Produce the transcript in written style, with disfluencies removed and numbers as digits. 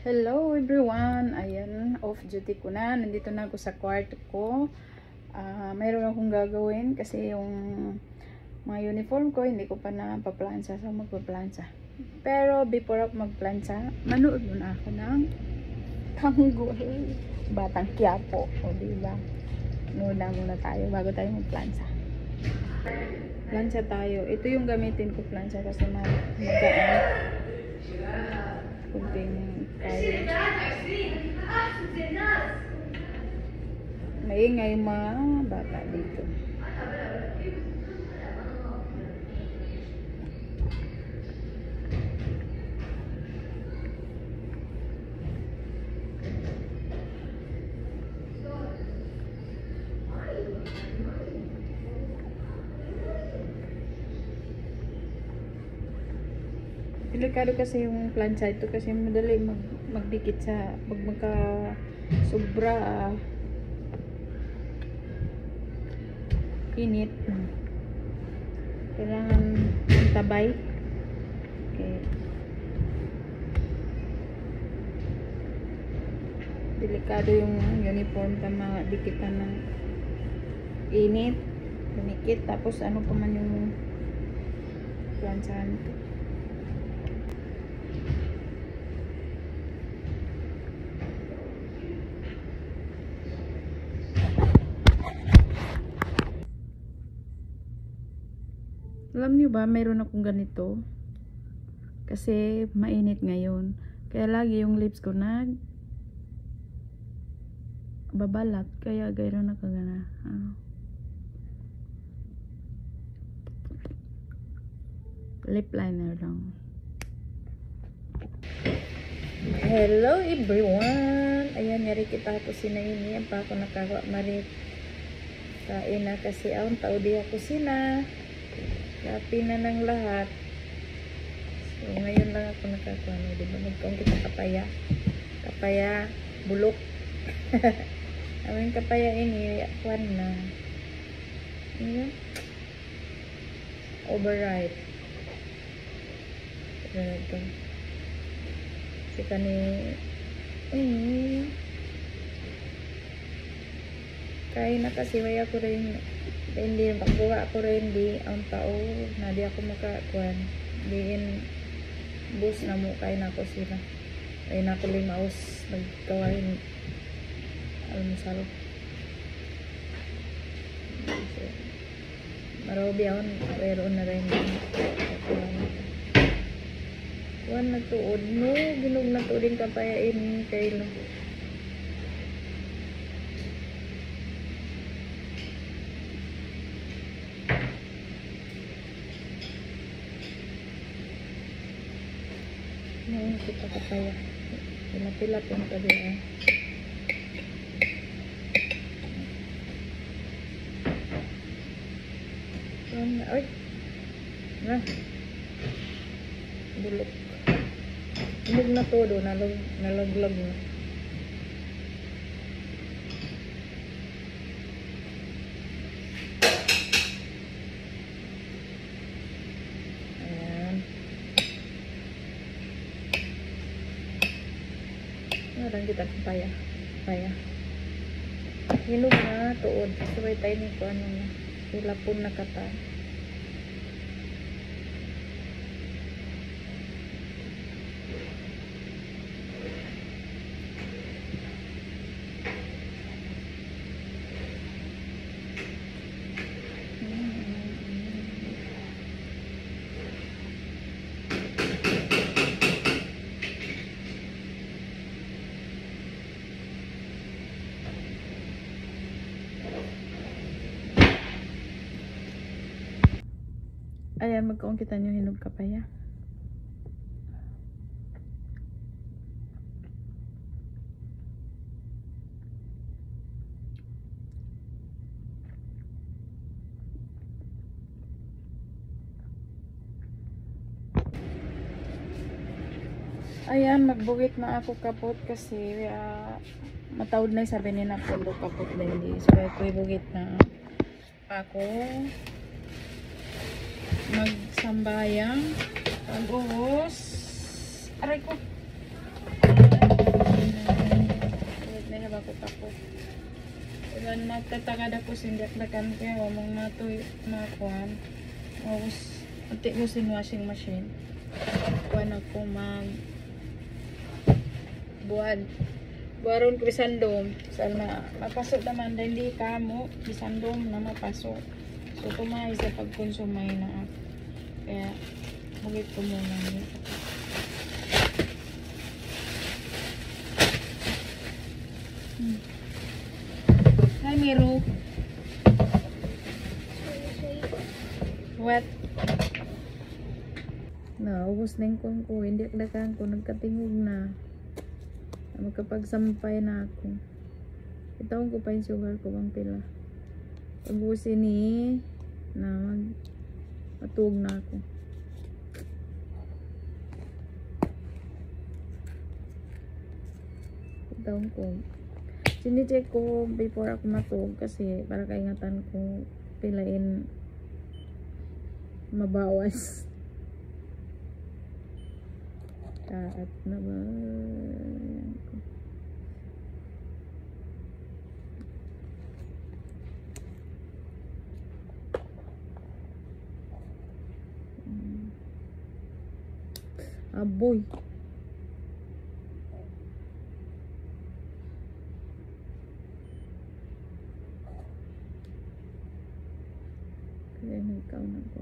Hello everyone! Ayan, off duty ko na. Nandito na ako sa kwarto ko. Mayroon akong gagawin kasi yung mga uniform ko hindi ko pa na paplansa. So magpaplansa. Pero before ako magplansa, manood muna ako ng Tanggol. Batang Quiapo. O diba? Muna tayo bago tayo magplansa. Plansa tayo. Ito yung gamitin ko plansa kasi magaan. Kunting kayo. Maingay mga bata dito. Delikado kasi yung plancha ito kasi madali magdikit sa pag magka sobra init. Kailangan tabay. Okay. Delikado yung uniform tama dikitan ng init, dumikit tapos ano pa man yung planchahan ito. Alam niyo ba, mayroon akong ganito. Kasi mainit ngayon. Kaya lagi yung lips ko babalat. Kaya gayroon ako gana. Lip liner lang. Hello everyone! Ayan, yari kita ako sinayin. Yan pa ako nakagawa marit. Kain na kasi ang tao di ako sina. Happy na ng lahat. So, ngayon lang ako nakakuha. Diba? Nagkaon kita kapaya. Kapaya, bulok. Aming kapaya ini, akuan na. Ayan. Override. Ito. Sika ni... Kain na kasi, waya ko rin... Hindi paggawa ko rin di ang tao na di ako makakuan diin bus na mo kay na ko sila ay na ko limaos nagkawain almusal marobi ako pero na rin kuan nagtuod no ginog na to din kapayain kay no. Ngayon kita kapaya. Pinapilap yung tabi. Ay! Na! Bulok. Bulog na todo. Nalaglag na. Orang kita papaya. Hinog na tuod. Sabay tayo nito ano na. Ilapon na kata. Ayan, magkaon kita nyo hinog kapaya. Ayan, magbugit na ako kapot kasi matawad na sabi ni na pulo kapot na hindi. So, ako ibugit na ako. Magsambayang pag-uwas. Aray ko. Dahil ba ko tako. Iban magtatagad ako sindak-dakan kaya wamong matuyo makuhan. Tapos, unti mo sin washing machine. Kuhan ako buwan. Buwaron ko bisandom. Sana mapasok naman dahil hindi ka mo bisandom na mapasok. So, tumay sa pagkonsumay na ako. Kaya, mugit ko muna niya. Hi, Miro. What? Naubos na yung kong ko. Hindi akdakan ko. Nagkatingog na. Magkapagsampay na ako. Itawang ko pa yung sugar ko bang pila. Pag-usin ni na matug na ako. Itawang ko. Sinicheck ko before ako matug kasi para kaingatan ko pilain mabawas. Taat na ba? Aboy. Kaya nagkaw na ko.